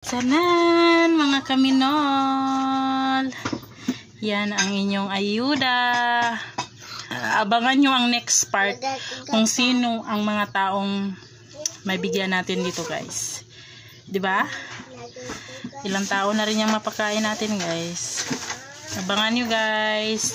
Sanan mga kaminol, yan ang inyong ayuda. Abangan nyo ang next part kung sino ang mga taong may bigyan natin dito guys, diba? Ilang tao na rin yung mapakain natin guys. Abangan nyo guys.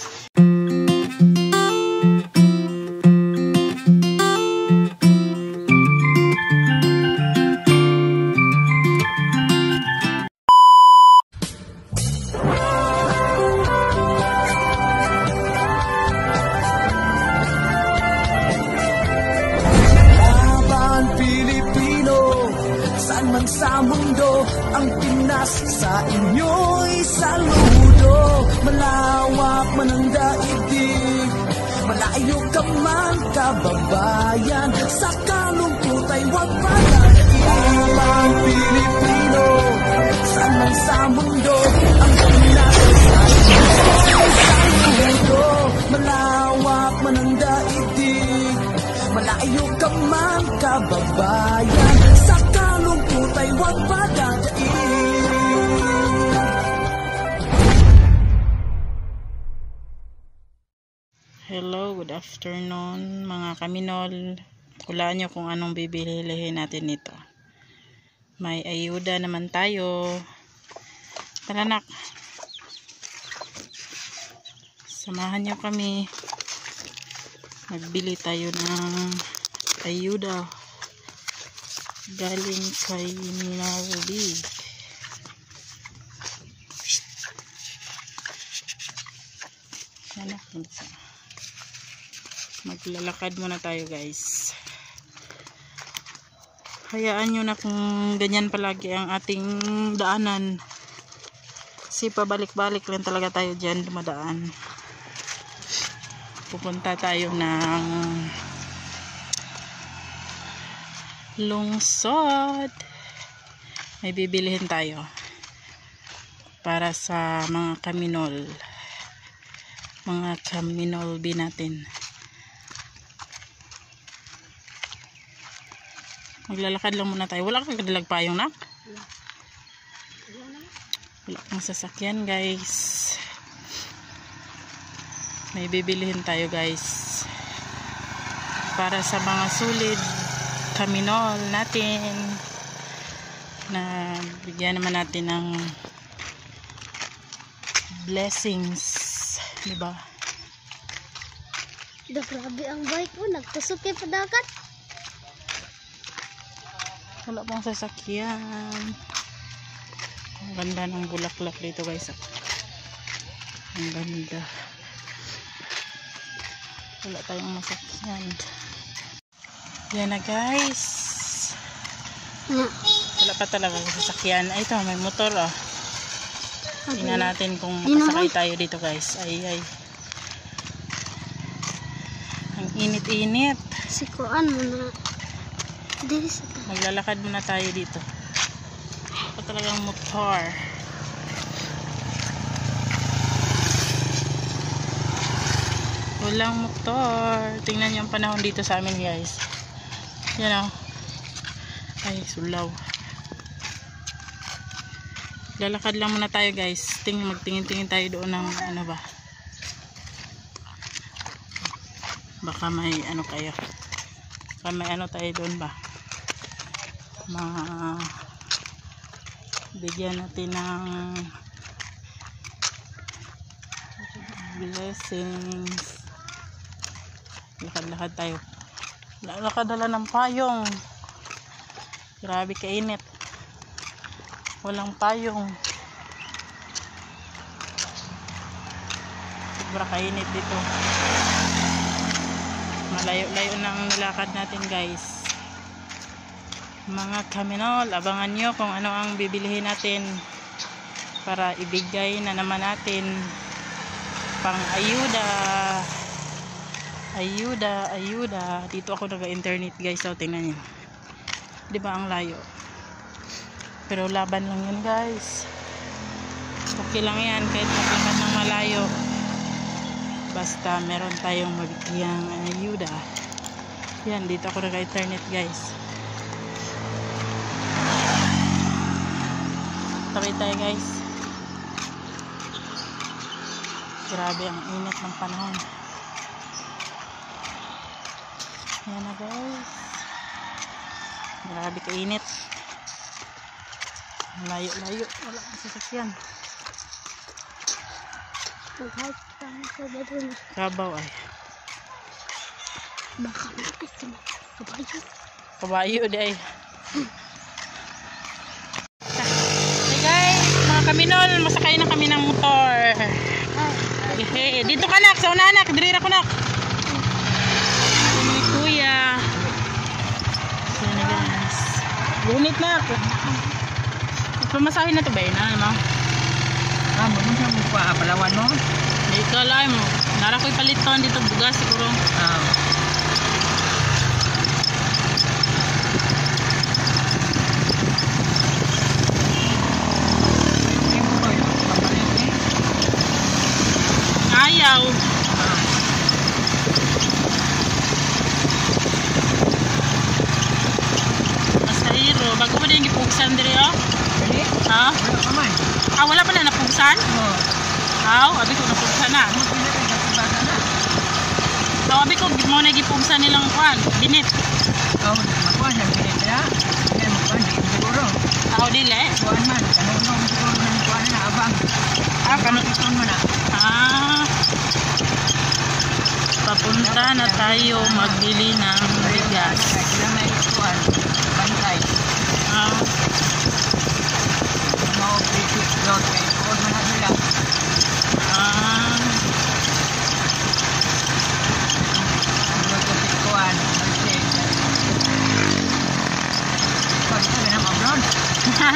Sa mundo, ang Pinas sa inyo'y saludo. Malawak man ang daigdig, malayo ka man kababayan, sa kalungkot ay huwag palakihan. Pilipino, saan man sa mundo, ang Pinas sa inyo'y saludo. Malawak man ang daigdig, malayo ka man kababayan, sa kalungkot ay huwag padadaig. Hello, good afternoon mga kaminol. Hulaan nyo kung anong bibilihin natin nito. May ayuda naman tayo. Tara nak, samahan nyo kami. Magbili tayo ng ayuda galing kay Ninaudi. Maglalakad muna tayo guys. Hayaan nyo na kung ganyan palagi ang ating daanan, kasi pabalik-balik lang talaga tayo dyan dumadaan. Pupunta tayo ng lungsod. May bibilihin tayo para sa mga kaminol, mga kaminolbi natin. Maglalakad lang muna tayo. Wala kang kadalag payong nak? Wala kang sasakyan guys. May bibilihin tayo guys para sa mga sulit kaminol natin, na bigyan naman natin ng blessings, diba? Grabe ang bike mo, nagtusok kayo pa dagat. Wala pang sasakyan. Ang ganda ng bulaklak dito guys. Ang ganda. Wala tayong masakyan. Yan na guys. Wala pa talaga sasakyan. Ay, ito may motor oh. Tingnan natin kung makasakay tayo dito guys. Ay. Ang init-init. Sikuan mo na. Maglalakad muna tayo dito. Wala pa talagang motor. Walang motor. Tingnan niyo ang panahon dito sa amin guys. Yan o. Ay, sulaw. Lalakad lang muna tayo guys. Magtingin-tingin tayo doon ng ano ba. Baka may ano kayo. Baka may ano tayo doon ba. Bigyan natin ng blessings. Lakad-lakad tayo. Nakadala ng payong. Grabe kainit. Walang payong. Sobra kainit dito. Malayo-layo na ang nilakad natin guys. Mga kaminol, abangan nyo kung ano ang bibilihin natin para ibigay na naman natin pang ayuda. Ayuda. Dito ako nag-internet guys. So, tingnan nyo. Diba ang layo? Pero laban lang yun guys. Okay lang yan. Kahit makikat ng malayo. Basta meron tayong mabigyang ayuda. Yan. Dito ako nag-internet guys. Tawid tayo guys. Grabe ang init ng panahon. Ayan na guys. Grabe kainit. Layo-layo. Wala ang sasakyan. Mag-hike tayo sa badun. Kabaw ay. Baka makit sa mga kabayo. Kabayo di ay. Hey guys, mga kaminol, masakay na kami ng motor. Hey, dito ka nak, sa una nak, dirira ko nak. Ay, kuya. So na guys. Gunit na ako. Pamasahin na to ba yun? Ano? Mo sa mukha palawan mo. Hindi ka lang mo. Nara ko'y paliton dito bugas siguro. Ayaw. Masahiro. Bago pa din gipugsan diri oh. Ha? Wala pa na napugsan? Abi ko napugsan na. Abi ko mo na gipugsan nilang kuan, binit. Makuha na binit ya. Kaya makuha di siguro. Dili. Kuan man, kanong siguro nang kuan na abang. Kanong ito mo na. Papunta na tayo magbili ng bigas. Kailan may kuan, bantay. Mau kritik dot kay kuan man nila.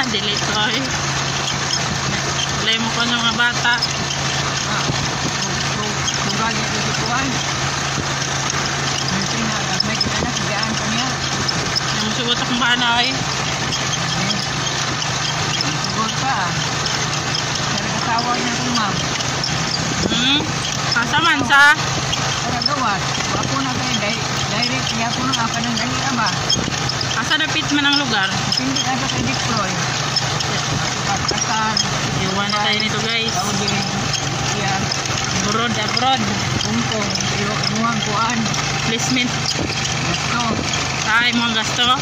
Dili ko eh. Wala mo ko ng mga bata. Tugag ito si kuan. May kinanak diyan ko niya. Sugot akong bana eh. Sugot ka. Pero kasawa niya kong ma'am. Kasaman sa? Para gawat. Ako na kayo direct niya po nang apa ng dahil ba? Asa dapit man ang lugar? Hindi ka kay deploy. Pagkasan. Iwan na tayo nito guys. Saudi. Yan. Abroad. Kumpong. Imuhang kuan. Placement. Gusto. Ay, mga gasto. Ang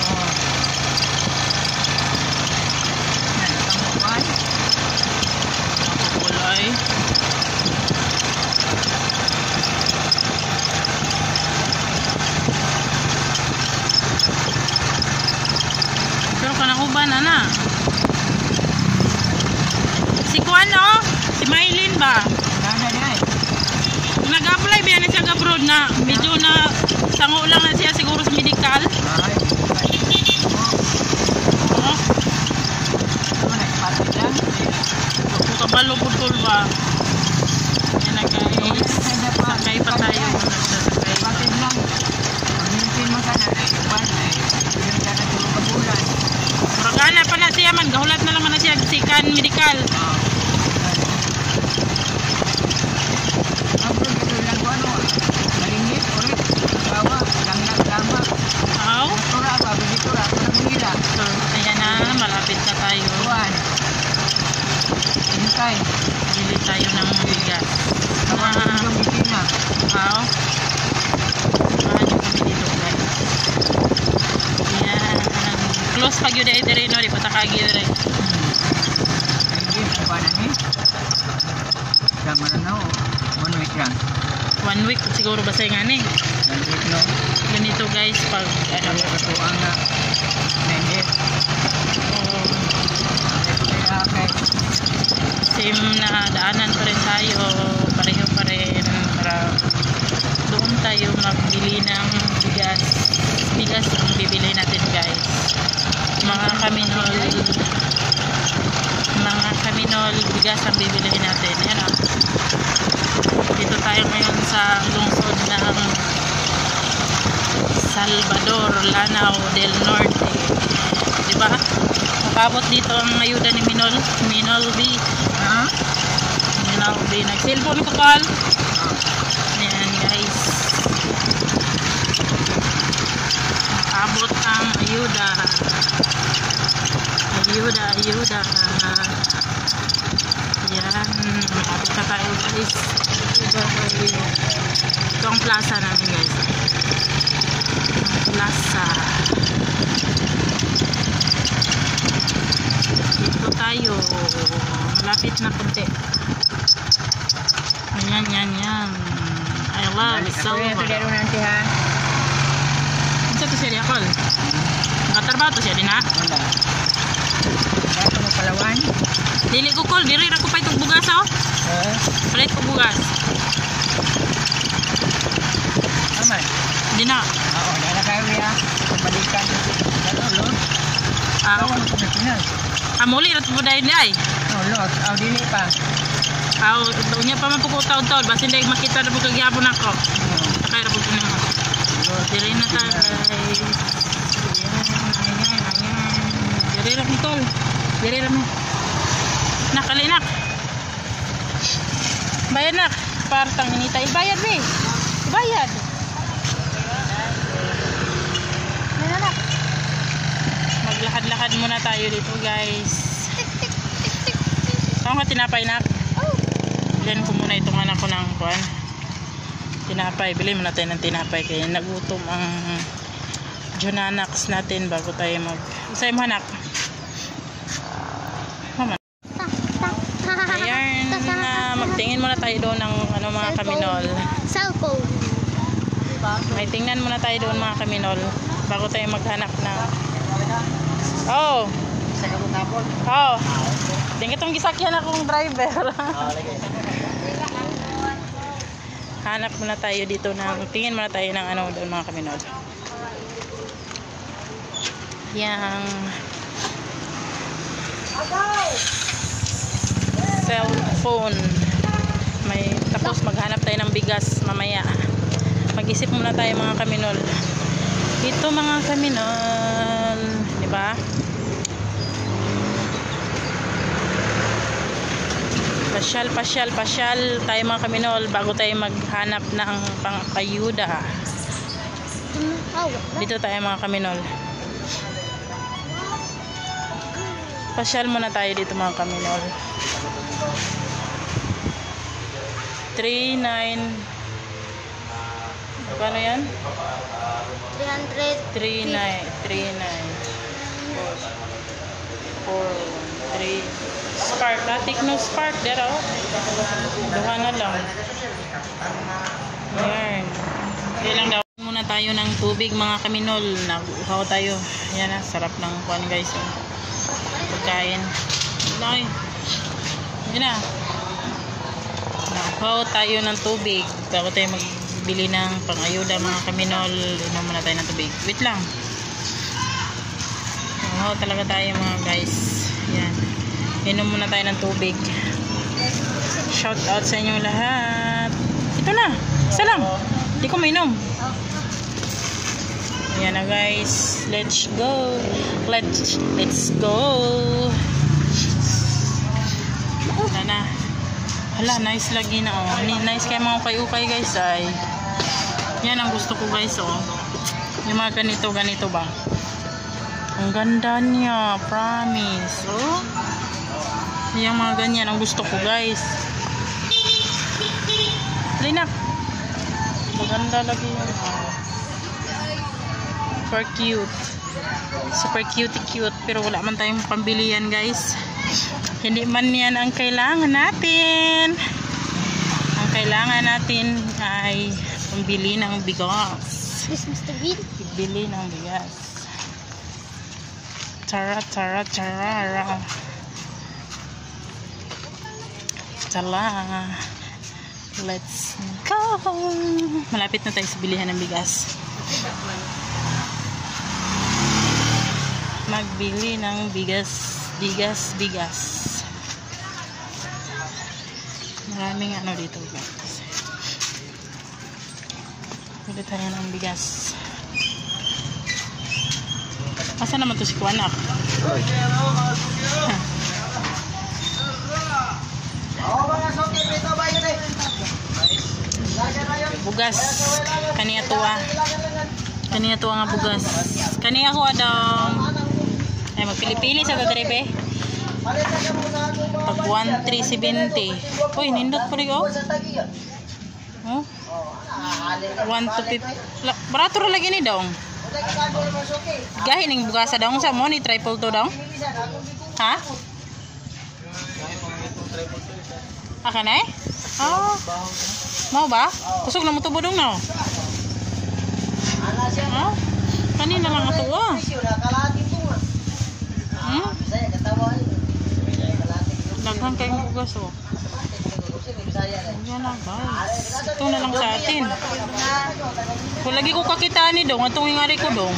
kuan. Kulay. Pero kanang uban na. Si Kuan oh, si Maylin ba? Nana di ay. Nag-apply ba yan siya abroad na medyo na sango lang na siya siguro sa medical. Ay. Oh. Ano nagpapit lang? Kabalo putol ba? Yan na guys. Sakay pa tayo. Nagsasakay. Kapatid lang. Pag-mintin mo sana na iwan ay yun ka na tulong ka bulan. Maragana pa na siya man. Gahulat na naman na siya sikan medical. Abro dito lang ko ano. Malingit, ulit. Bawa, lang-lama. Aw. Tura ba, bigitura. Tura mungila. So, ayan na. Malapit na tayo. Tuwan. Hintay. Bili tayo ng bigas. Kawan yung bitina. Aw. Samahan nyo kami dito guys. Ayan. Close pag yun dahil no. Di patakagi yun rin. Malingit, kuwanan eh. Sama na na o. 1 week lang. 1 week siguro ba sa'yo nga ni? 1 week no. Ganito guys pag ano. Katuan na. Nendit. Okay. Same na daanan pa rin tayo. Pareho pa rin. Para doon tayo magbili ng bigas. Bigas ang bibili natin guys. Mga kaminol bigas ang bibili natin. Ayan o. Dito tayo ngayon sa lungsod ng Salvador, Lanao del Norte. Diba? Makabot dito ang ayuda ni Minol B. Minol B. Nag-cellphone ko call. Ayan guys. Makabot ang ayuda. Ayuda, ayuda. Yan. Malapit na tayo guys. Ito ang plaza namin guys. Plaza. Dito tayo. Malapit na konti. Yan, yan, yan. I love silver. Ano ito siya diakol? Nakatrabaho to siya din ha? Wala. Kaya ito mo Palawan. Dili ko call. Diri ra ko pa itong bugas oh. Palit ko bugas. Aman. Hindi na. Oo, dahil kayo ya. Balikan. Ano, Lord? Kawan ko na Pinas. Muli rat mo dahil ay. Oh, Lord. Dili pa. Unya pa man po ko taon-taon. Basin dahil makita na po kagyapon ako. Sakay na po ko naman. Diri na tayo guys. Ayan, ayan. Diri ra Nicole. Diri ra mo. Nakalinak. Bayad nak. Partang inita. Ibayad be. Ibayad. Nak. Maglakad-lakad muna tayo dito guys. Saan ka tinapay nak? Bilhin ko muna itong anak ko ng kuwan. Tinapay. Bilhin muna tayo ng tinapay kaya nagutom ang Junanax natin bago tayo mag... Usay mo anak. Mama. Ayan na. Magtingin muna tayo doon ng ano, mga kaminol. Cellphone. May tingnan muna tayo doon mga kaminol bago tayo maghanap ng... Oh! Sa kabutapon. Oh! Tingin itong gisakyan akong driver. Hanap muna tayo dito ng... Tingin muna tayo ng ano doon mga kaminol. Yang... Cellphone. May... Tapos maghanap tayo ng bigas mamaya. Mag-isip muna tayo mga kaminol. Ito mga kaminol, di ba? Pasyal tayo mga kaminol bago tayo maghanap ng pang-ayuda. Dito tayo mga kaminol. Pasyal muna tayo dito mga kaminol. 39. Paano yan? 300. 39 4 3 Spark, Techno Spark dito. Duha na lang. Ayan. Kailang daw muna tayo ng tubig mga kaminol. Naguhaw tayo. Ayan na, sarap ng kuwan guys. Pagkain. Ayan na. Naguhaw tayo ng tubig bago tayo magbili ng pang-ayuda mga kaminol. Inom muna tayo ng tubig. Wait lang. Naguhaw talaga tayo mga guys. Ayan. Inom muna tayo ng tubig. Shout out sa inyong lahat. Ito na. Isa lang. Hindi ko mainom. Ayan na guys. Let's go. Let's go. Ito na. Hala, nice lagi na oh. Nice kayo mga ukay-ukay guys ay. Yan ang gusto ko guys oh. Yung mga ganito ba? Ang ganda niya. Promise. Oh. Yung mga ganyan ang gusto ko guys. Linak. Maganda lagi yun. Super cute. Super cute. Pero wala man tayong pambili yan guys. Hindi man yan ang kailangan natin. Ang kailangan natin ay pambili ng bigas. This Mr. Bean. Bili ng bigas. Tara. Let's go. Malapit na tayo sa bilihan ng bigas. Magbili ng bigas. Maraming ano dito guys. Bili tayo ng bigas. Asa naman to si Kuanak? Bugas. Kaniya tuwa nga bugas. Kaniya ko adam. Ay, magpili-pili sa tadrebe. Pag 1,370. Uy, nindot po rin, oh. Oh. 1,250. Barato rin lagi ni dong. Gahin ng bugasa dong sa mo ni triple to dong. Ha? Aka na eh? Oh. Mau ba? Kusog na mo tubo dong na. Oh. Kanina lang ito, oh. Hmm? Daghang kayong bugas, oh. Yan lang, guys. Ito na lang sa atin. Kung lagi ko kakita ni dong, itong ingari ko dong.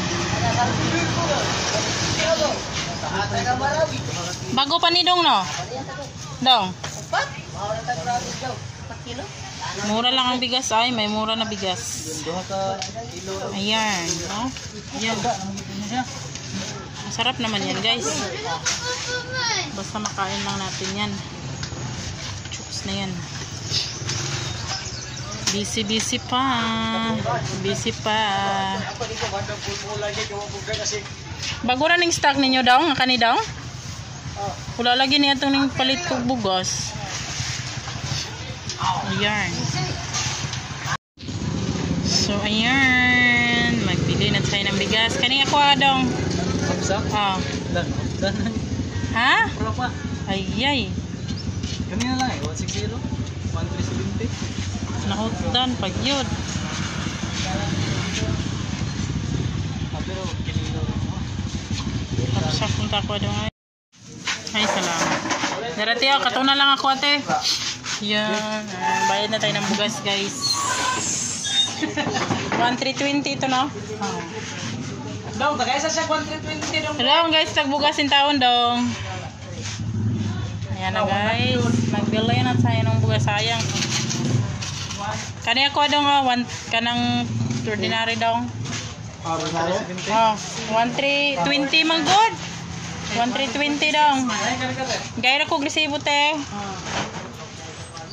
Bago pa ni dong, no? Dong. Mura lang ang bigas, ay. May mura na bigas. Ayan, no? Ayan. Masarap naman yan, guys. Basta makain lang natin yan. Chooks na yan. Busy pa. Busy pa. Bago rin yung stock ninyo daw, nga kani daw? Wala lagi niya itong ning palit kong bugos. Ayan. So, ayan. Magpili na tayo ng bigas. Kani ako dong. Oh. Ha? Ayay. Kami na lang eh, 160, 1,370. Nakutan, pag yun. Pero, kinilo. Tapos punta ko doon. Ay, salamat. Darati ako, katuna lang ako ate. Yan. Bayad na tayo ng bugas, guys. 1,320 ito, no? Dong, tagay sa siya 1,320 dong. Hello, guys. Tagbugasin taon, dong. Ayan na, guys. Nagbili na tayo ng bugas. Sayang. Kani ako dong, kanang ordinary dong. Oh, 1,320 man good. 1,320 dong. Gaya ko gresibo te.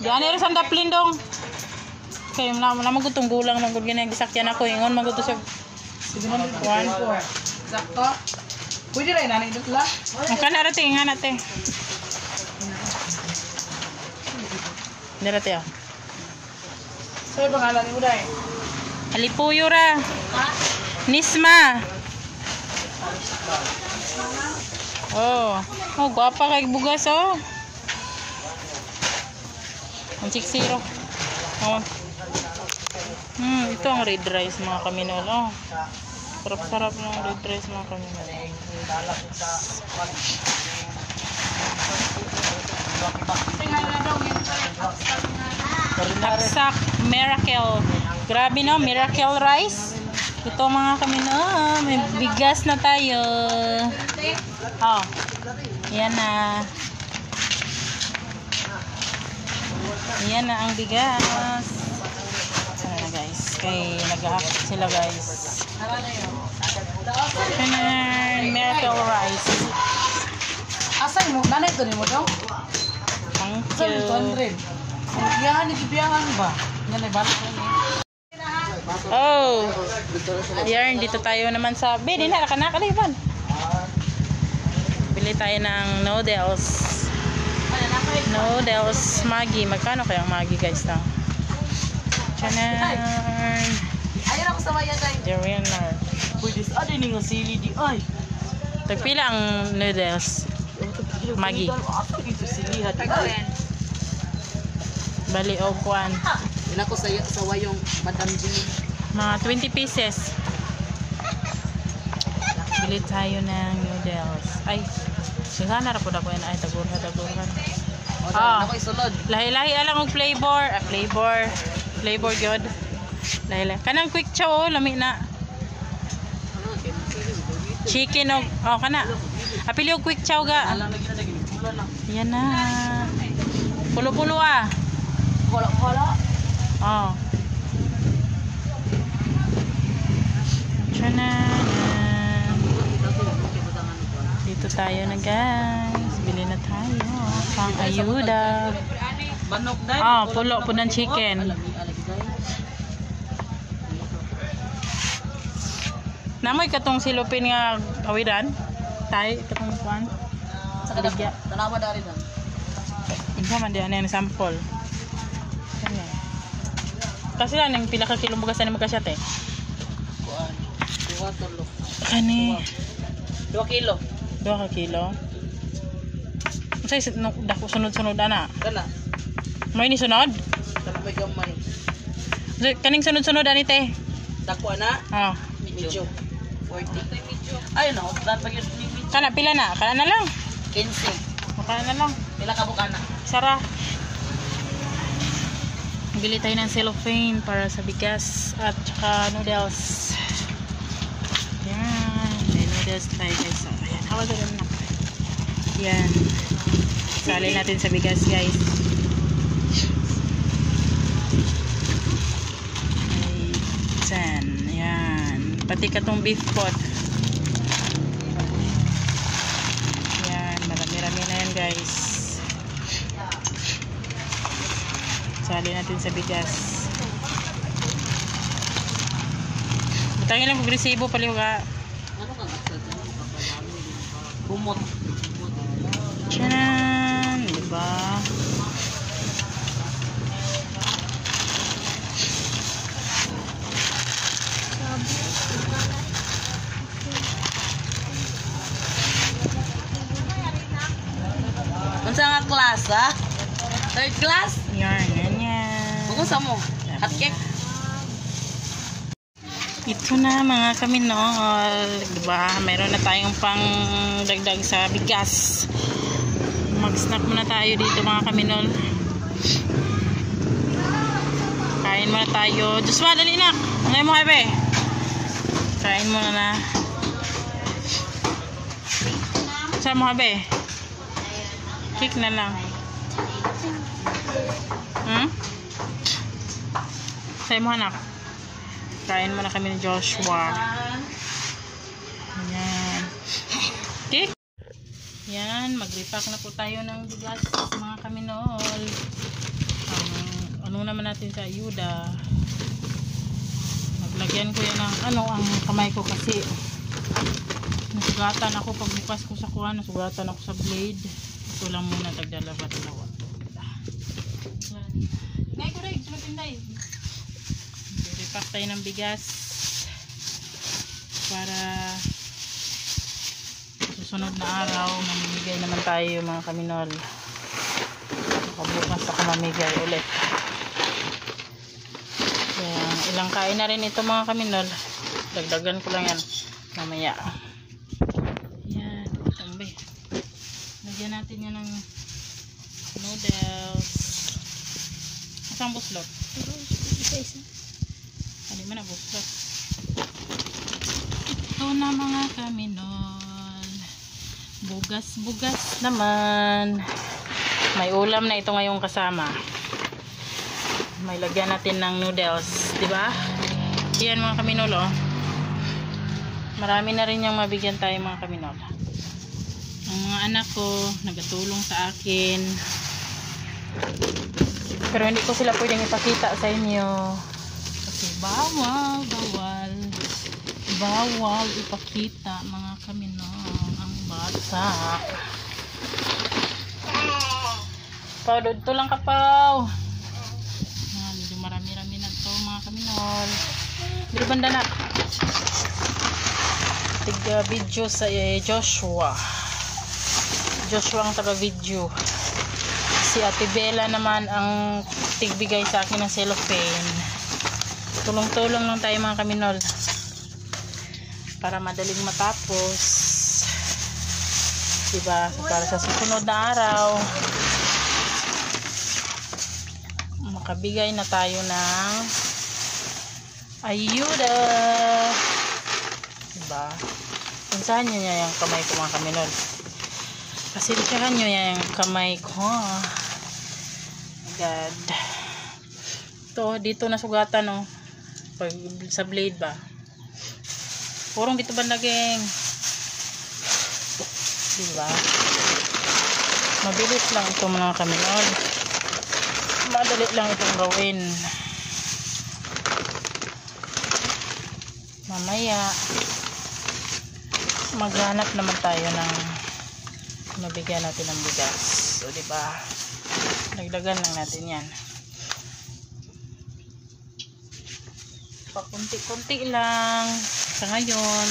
Diyan rin sa daplin dong. Okay, naman ko itong gulang magod ganyan. Gisakyan ako. Ingon magod to sa 1,400. Sakto. Pwede rin, nanay dito lang. Ang kanarating nga natin. Narate ah. Sa'yo pangalan ni Uday? Alipuyo ra. Nisma. Oh. Oh, guwapa kay bugas oh. Ang 6-0. Oh. Ito ang red rice mga kaminol. Oh. Sarap-sarap ng red rice mga kaminol. Taksak Miracle. Grabe no, Miracle rice. Ito mga kaminol. May bigas na tayo. Oh. Yan na. Yan na ang bigas. Sana na guys. Kay nag-a-act sila guys. Miracle rice. Asay mo, nanay ito ni mo dong? Thank Saan you. 200? Biyahan, ibiyahan ba? Ganay ba? Oh. Yarn, dito tayo naman sa bedi na nakaliban. Bili tayo ng noodles. Noodles Maggi. Magkano kaya ang Maggi guys na? Chanan. Ayaw ako sa maya guys. Durianar. Pwede sa atin nga sili di ay. Tagpila ang noodles. Maggi. Bali o kuan. Yan ako sa wayong Madam Jimmy. Mga 20 pieces. Bili tayo ng noodles. Ay, sigana ra po ako yan. Ay, tagurhan. Ako isulod. Lahi-lahi alang og flavor. Flavor good. Lahi-lahi. Kanang quick chow, lami na. Chicken og, oh, kana. Apili og quick chow ga. Yan na. Pulo-pulo ah. Kola. Oh. Chanan. Dito tayo na guys. Bili na tayo. Pang ayuda. Manok dahil. Ah, pulo po ng chicken. Namoy katong silupin nga awiran. tayo ito kung kuan. Sa kadagya. Tanawa dari lang. Isa man diyan yung sample. Kanya. Kasi lang yung pila ka kilong bugasan ni magkasyat eh. Kuan. 2 tulo. Kani 2 kilo. 2 ka kilo. Unsay dako sunod-sunod ana? Kana. May ni sunod? Kana may gamay. Kaning sunod-sunod ani te. Dako ana. Oh. Medyo. 40. Ay no, dan pag yung medyo. Kana pila na? Kana na lang. 15. Kana na lang. Pila ka bukana? Sara. Bili tayo ng cellophane para sa bigas at saka noodles. Yan. May noodles tayo guys. Ayan. Hawag doon na. Yan. Sali natin sa bigas guys. Yan. Pati katong beef pot. Yan. Marami-rami na yan guys. Sali natin sa bigas. Butangin lang pag-resibo paliw ka. Ano ka? Bumot. Tchanan! Diba? Unsa nga class ha? Third class? Yan. Bungusa mo. Hot cake. Ito na mga kaminol. Diba? Mayroon na tayong pang dagdag sa bigas. Mag-snack muna tayo dito mga kaminol. Kain muna tayo. Joshua, dali na. Ngayon mo kabe. Kain muna na. Saan mo kabe? Cake na lang. Sa'yo mo anak. Kain muna kami ni Joshua. Ayan. Cake. Yan. Mag-repack na po tayo ng bigas mga kaminol. Ano naman natin sa ayuda. Naglagyan ko yan ng ang kamay ko kasi nasugatan ako pagbukas ko sa kuha. Nasugatan ako sa blade. Ito lang muna tagdalawa-dalawa. Ngay ko rin, sumatinday. Repack tayo ng bigas para susunod na araw mamimigay naman tayo mga kaminol. Bukas ako mamigay ulit. Yan, ilang kain na rin ito mga kaminol. Dagdagan ko lang yan mamaya. Yan, tambi. Lagyan natin yan ng noodles. Isang buslot. Isa-isa. Hindi man na buslot. Ito na mga kaminol. Bugas-bugas naman. May ulam na ito ngayong kasama. May lagyan natin ng noodles, di ba? Yan mga kaminol, oh. Marami na rin yung mabigyan tayo mga kaminol. Ang mga anak ko nagatulong sa akin. Pero hindi ko sila pwedeng ipakita sa inyo. Kasi bawal ipakita mga kaminol ang bata. Pao, dito lang ka, Pao. Medyo marami-rami na ito mga kaminol. Bili banda na. Tiga-video sa Joshua. Joshua ang taga-video. Si Ate Bella naman ang tigbigay sa akin ng cellophane. Tulong-tulong lang tayo mga kaminol. Para madaling matapos. Diba? Para sa susunod na araw. Makabigay na tayo ng ayuda. Diba? Pinsahan nyo niya yung kamay ko mga kaminol. Pasensyahan nyo yung kamay ko. God. Ito, dito nasugatan, oh. Pag, sa blade ba? Purong dito bandageng. Diba? Mabilis lang ito mga kaminol. Madali lang itong gawin. Mamaya maghanap naman tayo ng mabigyan natin ng bigas. So, diba? Dagdagan lang natin yan. Pakunti-kunti lang sa ngayon.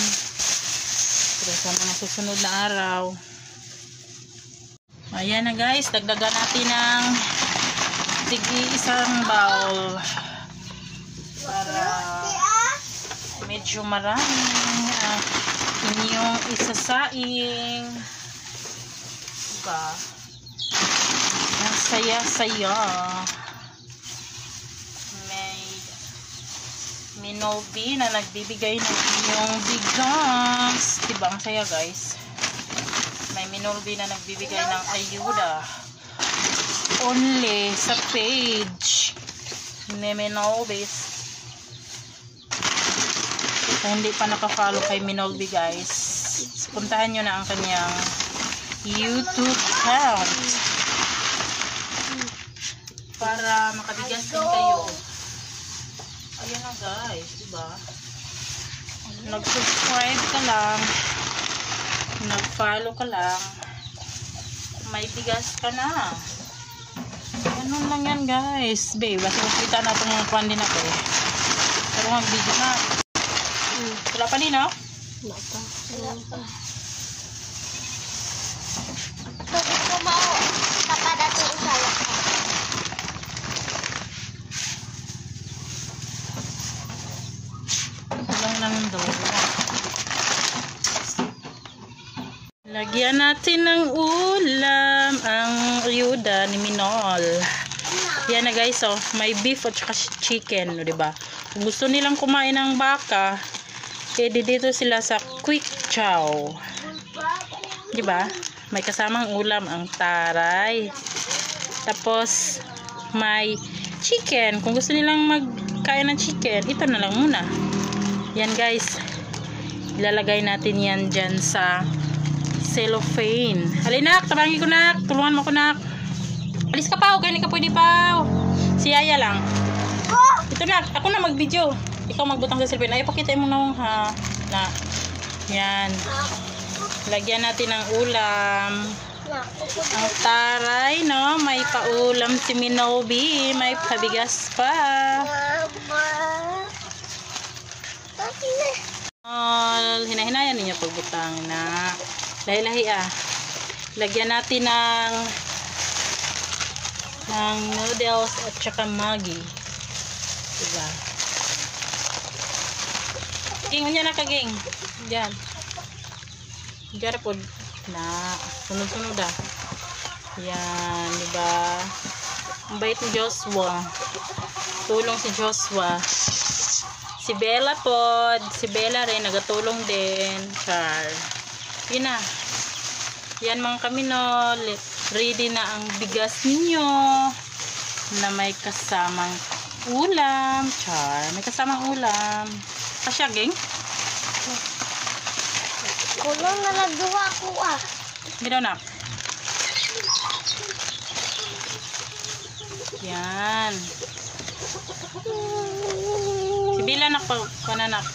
Pero sa mga susunod na araw. Ayan na guys, dagdagan natin ng isang bowl para medyo maraming inyong isasaing. Diba? Ang saya-saya. May Minobi na nagbibigay ng inyong bigas. Diba? Ang saya guys. May Minobi na nagbibigay ng ayuda. Only sa page ni Minolbis. Kung hindi pa naka-follow kay Minolbi guys, puntahan nyo na ang kanyang YouTube account para makabigas din kayo. Ayan na guys, diba? Nag-subscribe ka lang, nag-follow ka lang, may bigas ka na. Ganun lang yan guys. Babe, basta kita na itong mga kuhan din ako eh. Pero mag-video na. Wala pa din, no? Wala pa. Pwede ko kapadating usala ko. Walang lang daw. Lagyan natin ng ulam ang ayuda ni Minol. Yan na guys, oh. May beef at saka chicken, diba? Kung gusto nilang kumain ng baka, pwede dito sila sa Quick Chow. Diba? May kasamang ulam ang taray. Tapos, may chicken. Kung gusto nilang magkain ng chicken, ito na lang muna. Yan guys. Ilalagay natin yan dyan sa cellophane. Halinak, tabangin ko nak. Tulungan mo ko nak. Alis ka pa, okay, hindi ka pwede pa. Si Yaya lang. Ito na, ako na mag-video. Ikaw magbutang sa cellphone. Ay, pakita mo na ha. Na. Yan. Lagyan natin ng ulam. Ang taray, no? May paulam si Minobi. May pabigas pa. Hinahinayan ninyo pagbutang na. Lahi-lahi ah. Lagyan natin ng noodles at saka Maggi. Diba? King, unya na kaging. Diyan. Diyan po na. Sunod-sunod ah. Yan. Diba? Ang bait ni Joshua. Tulong si Joshua. Si Bella po. Si Bella rin. Nagatulong din. Char. Yun na. Yan mga Kaminol. Ready na ang bigas ninyo. Na may kasamang ulam. Char. May kasamang ulam. Kasya, geng? Kulong na nagduwa ko ah. Bitaw na. Yan. Si Bila nak pananak.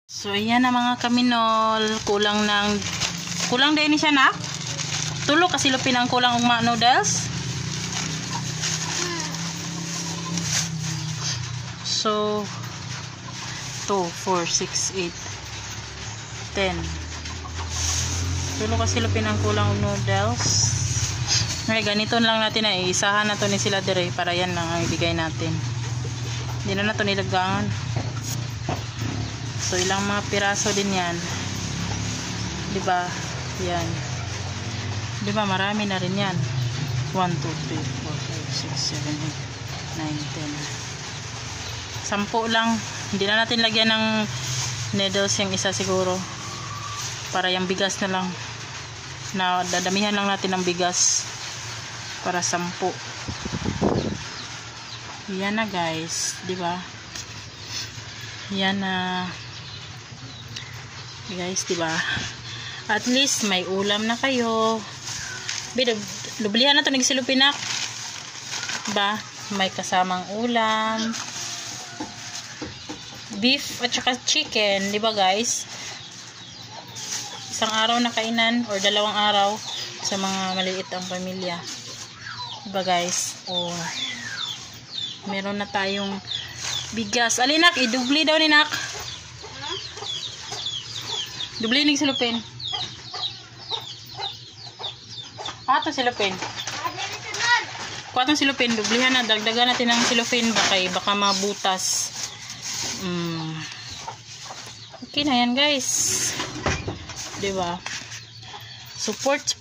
So, yan na mga Kaminol. Kulang din siya nak. Tulo kasi lupin ang kulang ugma noodles. So, 2, 4, 6, 8, 10. Tulo kasi lupin ang kulang noodles. Okay, ganito lang natin na isahan na to ni sila dire para yan lang ang ibigay natin. Hindi na to nilagangan. So, ilang mga piraso din yan. Diba? Yan. Diba? Marami na rin yan. 1, 2, 3, 4, 5, 6, 7, 8, 9, 10. 10 lang. Hindi na natin lagyan ng noodles yung isa siguro. Para yung bigas na lang. Na dadamihan lang natin ng bigas. Para 10. Yan na guys. Diba? Yan na. Guys, diba? At least may ulam na kayo. Dublihan na ito nagsilupinak. Diba? May kasamang ulam. beef at saka chicken, di ba guys? Isang araw na kainan or 2 araw sa mga maliit ang pamilya. Di ba guys? Oh. Meron na tayong bigas. Alinak, idubli daw ni nak. Dubli ning silupin. Ato silupin. Kuha itong silupin. Dublihan na. Dagdagan natin ang silupin. Baka mabutas. Okay na yan guys. Diba? Support.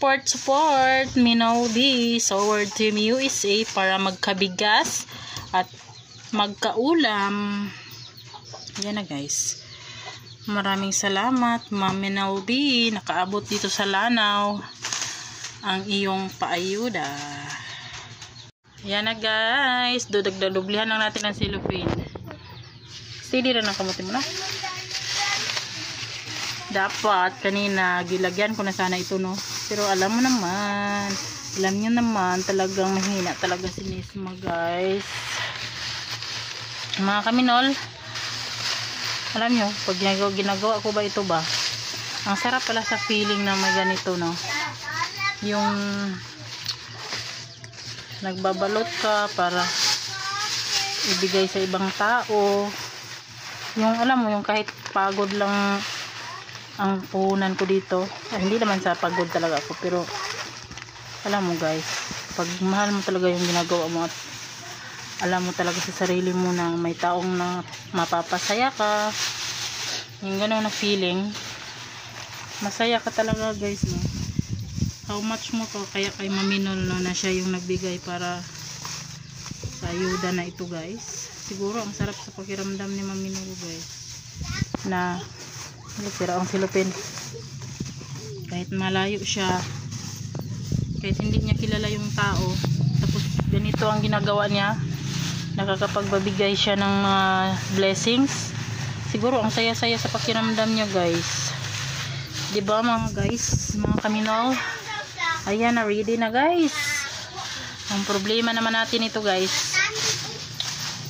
Minobi. Sword Team USA para magkabigas at magkaulam. Yan na guys. Maraming salamat, Ma'am Minobi. Nakaabot dito sa Lanao ang iyong paayuda. Yan na guys. Dublihan lang natin ang silupin. Steady rin ang kamuti mo na. Dapat kanina gilagyan ko na sana ito no. Pero alam nyo naman talagang mahina talaga si Nesma guys. Mga kaminol, alam nyo, pag ginagawa ko ba ito ba, ang sarap pala sa feeling na may ganito no. Yung nagbabalot ka para ibigay sa ibang tao. Yung alam mo, yung kahit pagod lang ang puhunan ko dito. Hindi naman sa pagod talaga ako, pero alam mo guys, pag mahal mo talaga yung ginagawa mo at alam mo talaga sa sarili mo na may taong na mapapasaya ka, yung gano'n na feeling, masaya ka talaga guys no. How much mo to kaya kay Maminol no, na siya yung nagbigay para sa ayuda na ito guys. Siguro ang sarap sa pakiramdam ni Maminol guys na sira ang silupin kahit malayo siya, kahit hindi niya kilala yung tao, tapos ganito ang ginagawa niya, nakakapagbabigay siya ng blessings. Siguro ang saya-saya sa pakiramdam niya guys, diba mga guys, mga kaminol. Ayan na, ready na guys. Ang problema naman natin ito guys,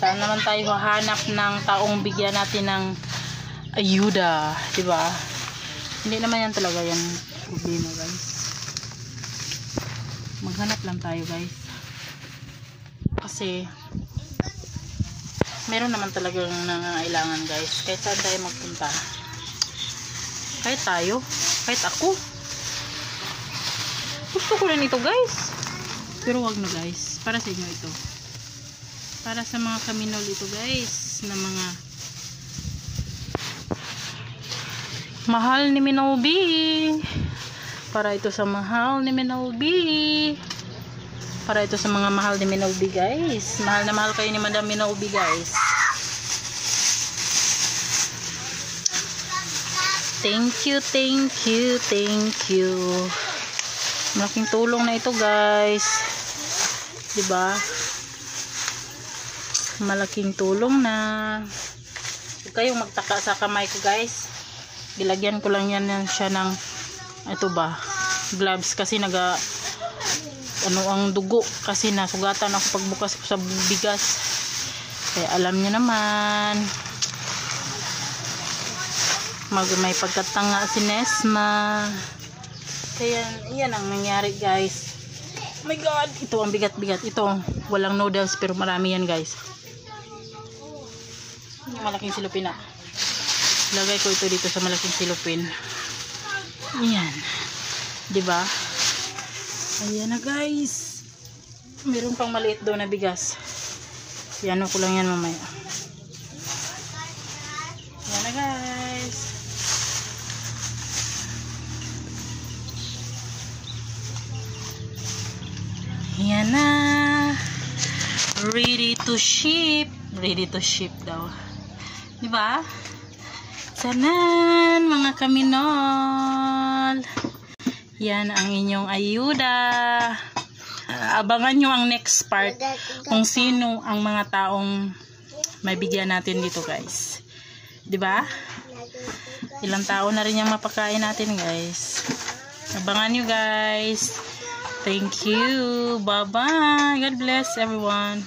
saan naman tayo hahanap ng taong bigyan natin ng ayuda, diba? Hindi naman yan talaga yan problema guys. Maghanap lang tayo guys, kasi meron naman talagang nangangailangan guys. Kahit saan tayo magpunta, kahit tayo, kahit ako, gusto ko rin ito guys, pero wag na guys, para sa inyo ito, para sa mga kaminol ito guys, na mga mahal ni Minobi, para ito sa mahal ni Minobi, para ito sa mga mahal ni Minobi guys. Mahal na mahal kayo ni Madam Minobi guys. Thank you. Malaking tulong na ito guys, diba? Malaking tulong na. Huwag kayong magtaka sa kamay ko guys, gilagyan ko lang yan siya ng ito ba, gloves, kasi ang dugo, kasi nasugatan ako pagbukas ko sa bigas. Kaya alam niyo naman, may pagkatanga si Nesma. Kaya yan ang nangyari guys. Oh my god, ito ang bigat-bigat. Ito, walang noodles pero marami yan guys. Yung malaking silupin na. Lagay ko ito dito sa malaking silupin. Yan, diba? Ayan na guys. Meron pang maliit doon na bigas. Yan ko lang yan mamaya. Ayan na guys. Ayan na. Ready to ship. Ready to ship daw. Diba? Sanan mga kaminol. Yan ang inyong ayuda. Abangan nyo ang next part kung sino ang mga taong may bigyan natin dito guys. Diba? Ilang tao na rin yung mapakain natin guys. Abangan nyo guys. Thank you. Bye bye. God bless everyone.